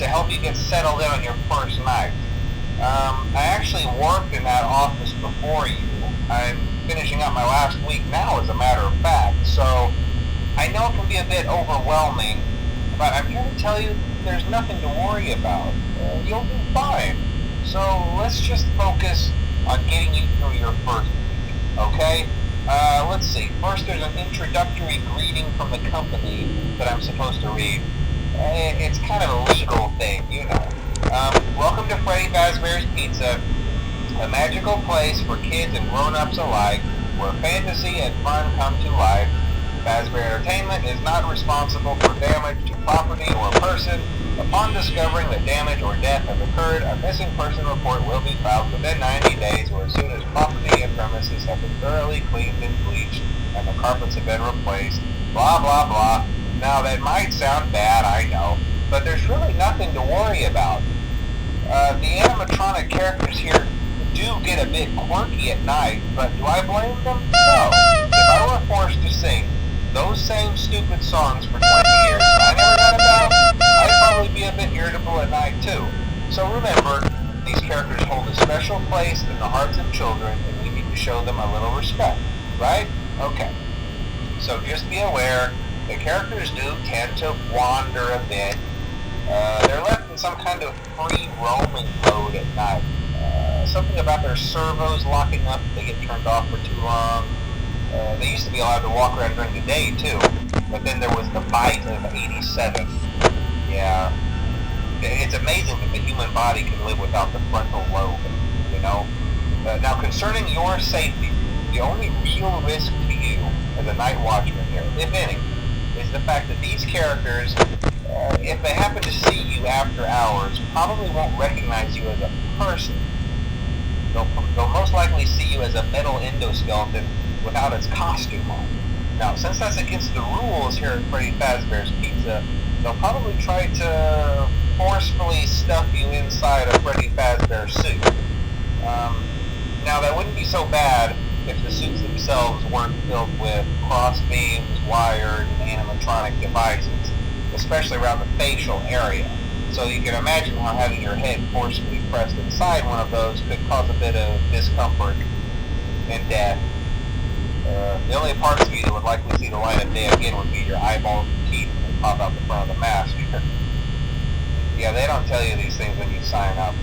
to help you get settled in on your first night. I actually worked in that office before you. I'm finishing up my last week now, as a matter of fact, so I know it can be a bit overwhelming, but I'm here to tell you there's nothing to worry about. You'll do fine. So let's just focus on getting you through your first week, okay? Let's see. First, there's an introductory greeting from the company that I'm supposed to read. It's kind of a legal thing, you know. Welcome to Freddy Fazbear's Pizza, a magical place for kids and grown-ups alike, where fantasy and fun come to life. Fazbear Entertainment is not responsible for damage to property or person. Upon discovering that damage or death has occurred, a missing person report will be filed within 90 days or as soon as property and premises have been thoroughly cleaned and bleached and the carpets have been replaced. Blah, blah, blah. Now, that might sound bad, I know, but there's really nothing to worry about. The animatronic characters here do get a bit quirky at night, but do I blame them? No. If I were forced to sing those same stupid songs for 20 years and I never got about, I'd probably be a bit irritable at night too. So remember, these characters hold a special place in the hearts of children and we need to show them a little respect, right? Okay. So just be aware, the characters do tend to wander a bit. They're left in some kind of free roaming mode at night. Something about their servos locking up if they get turned off for too long. They used to be allowed to walk around during the day too, but then there was the bite of 87. Yeah, it's amazing that the human body can live without the frontal lobe, you know? Now concerning your safety, the only real risk to you as a night watchman here, if any, is the fact that these characters, if they happen to see you after hours, probably won't recognize you as a person. They'll most likely see you as a metal endoskeleton without its costume on. Now, since that's against the rules here at Freddy Fazbear's Pizza, they'll probably try to forcefully stuff you inside a Freddy Fazbear suit. Now, that wouldn't be so bad if the suits themselves weren't filled with cross beams, wired, and animatronic devices, especially around the facial area. So you can imagine how having your head forcefully pressed inside one of those could cause a bit of discomfort and death. The only parts of you that would likely see the light of day again would be your eyeballs and teeth that pop out the front of the mask. Yeah, they don't tell you these things when you sign up.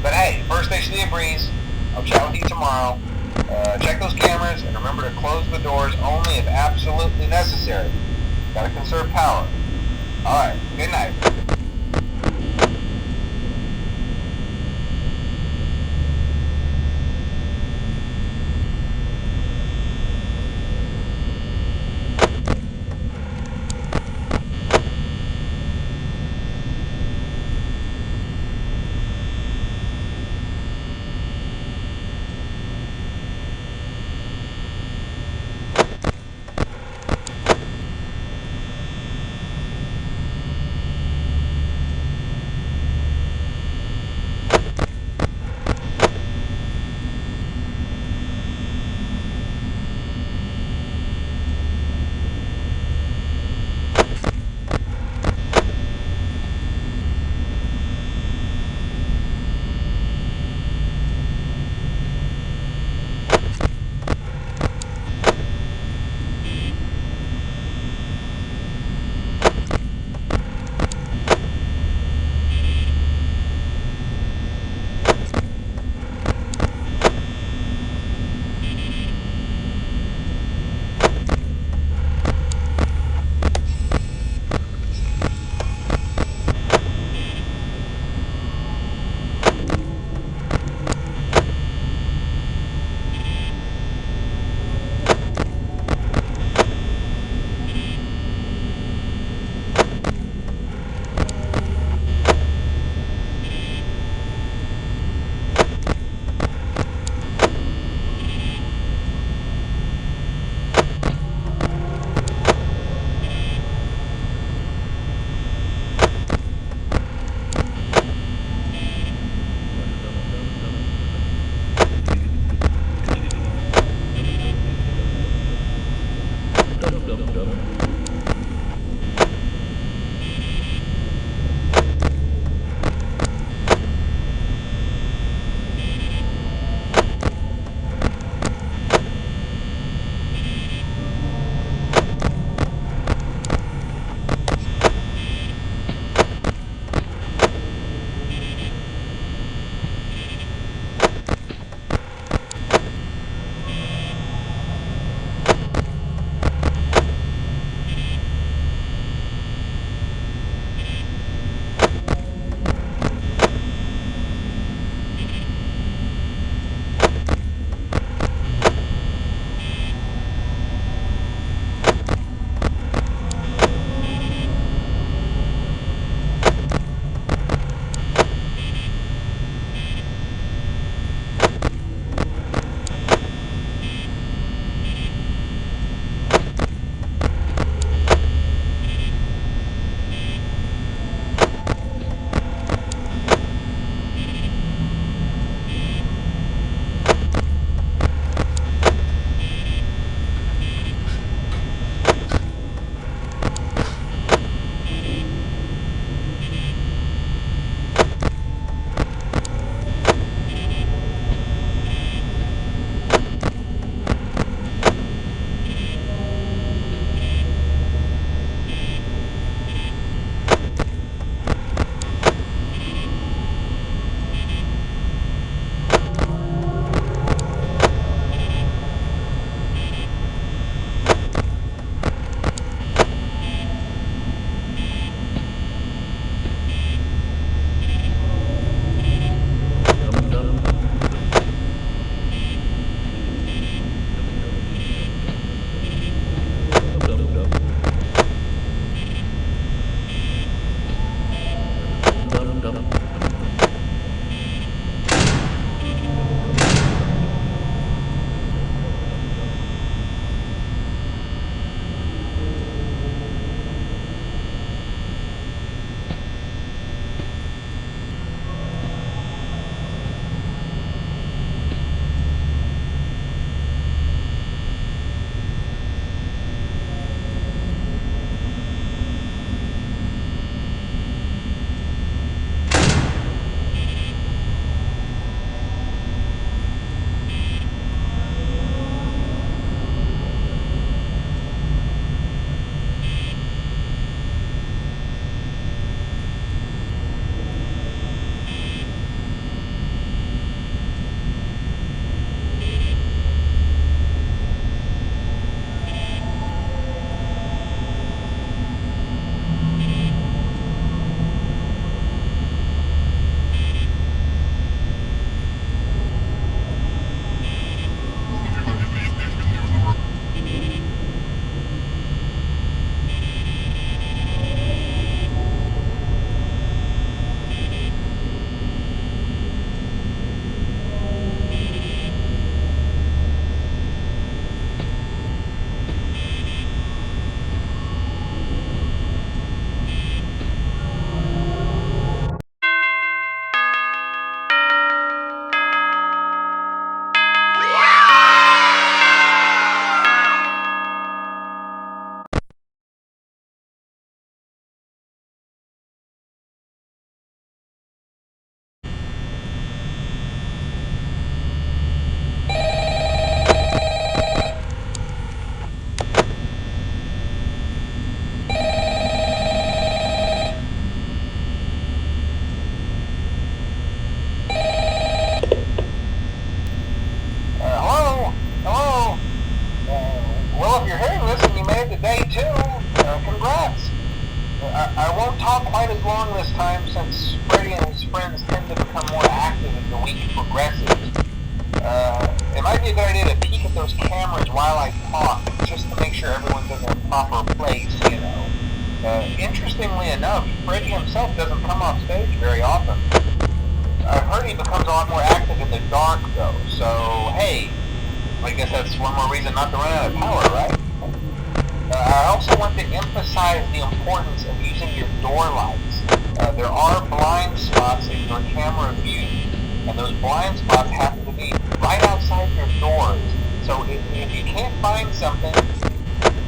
But hey, first station of the breeze. I'll chat with you tomorrow. Check those cameras and remember to close the doors only if absolutely necessary. Gotta conserve power. Alright, good night. I won't talk quite as long this time since Freddy and his friends tend to become more active as the week progresses. It might be a good idea to peek at those cameras while I talk, just to make sure everyone's in their proper place, you know. Interestingly enough, Freddy himself doesn't come off stage very often. I've heard he becomes a lot more active in the dark, though, so hey, I guess that's one more reason not to run out of power, right? I also want to emphasize the importance of using your door lights. There are blind spots in your camera view, and those blind spots happen to be right outside your doors. So if you can't find something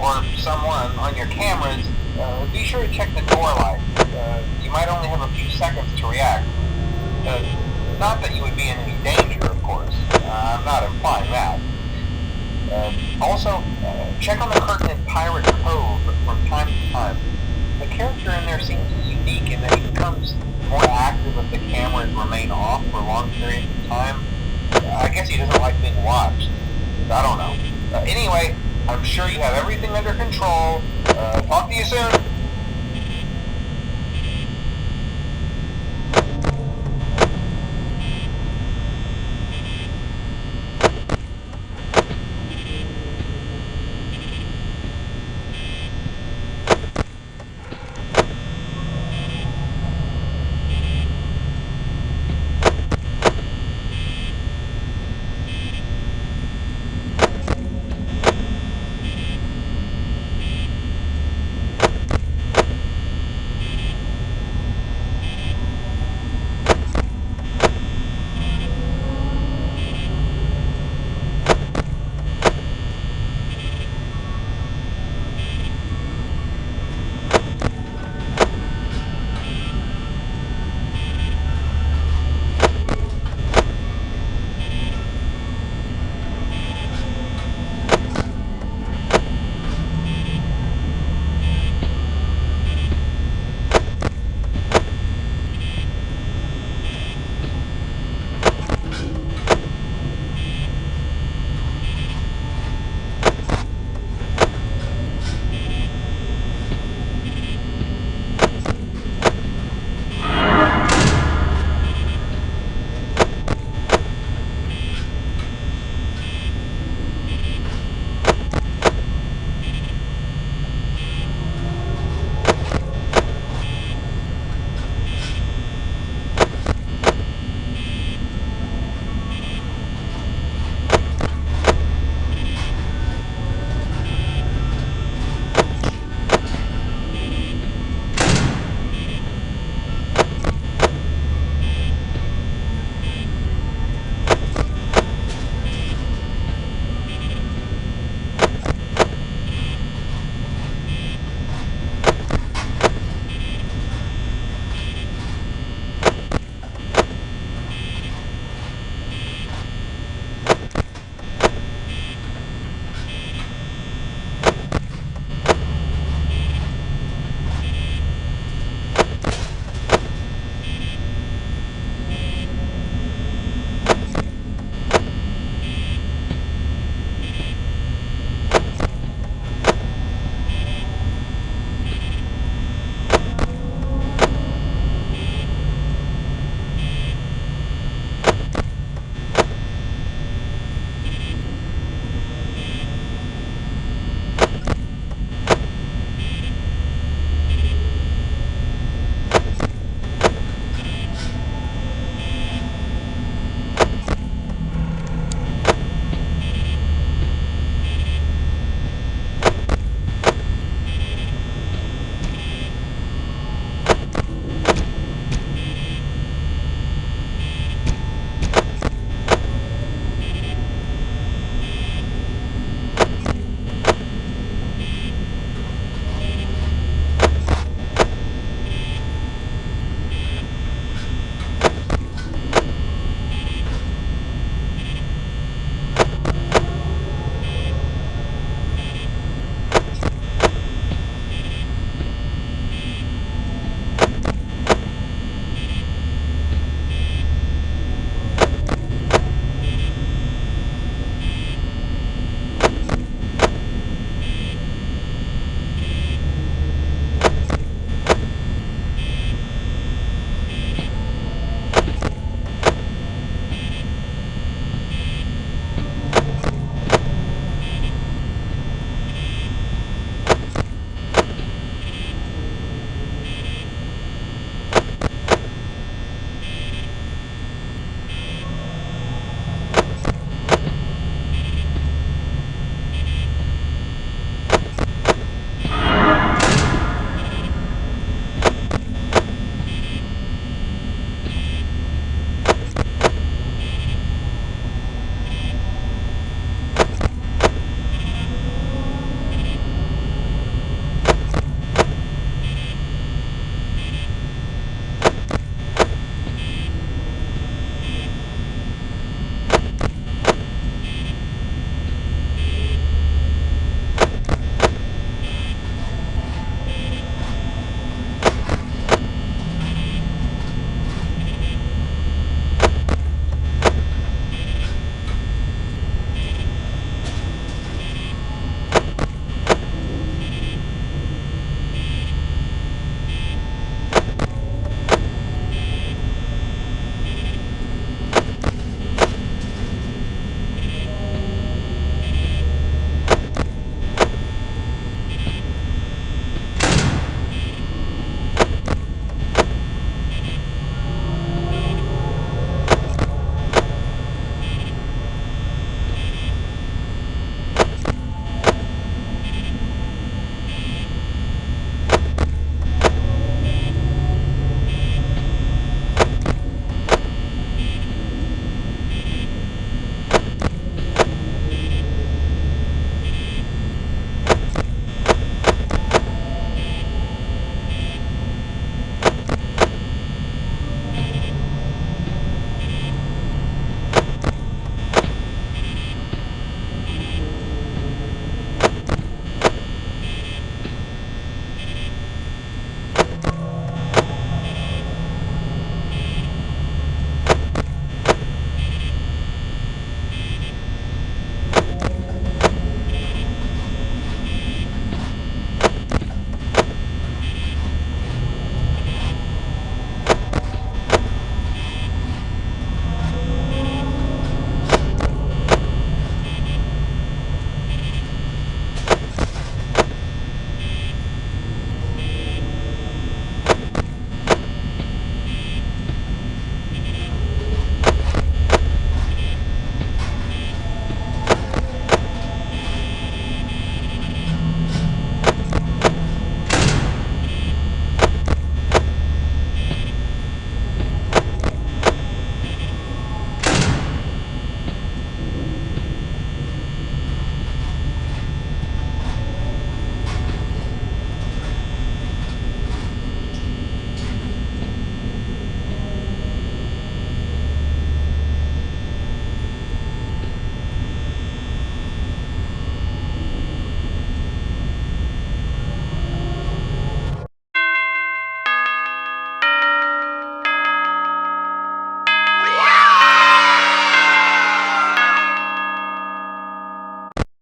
or someone on your cameras, be sure to check the door light. You might only have a few seconds to react. Not that you would be in any danger, of course. I'm not implying that. Also, check on the curtain in Pirate Cove from time to time. The character in there seems unique in that he becomes more active if the cameras remain off for long periods of time. I guess he doesn't like being watched. I don't know. Anyway, I'm sure you have everything under control. Talk to you soon.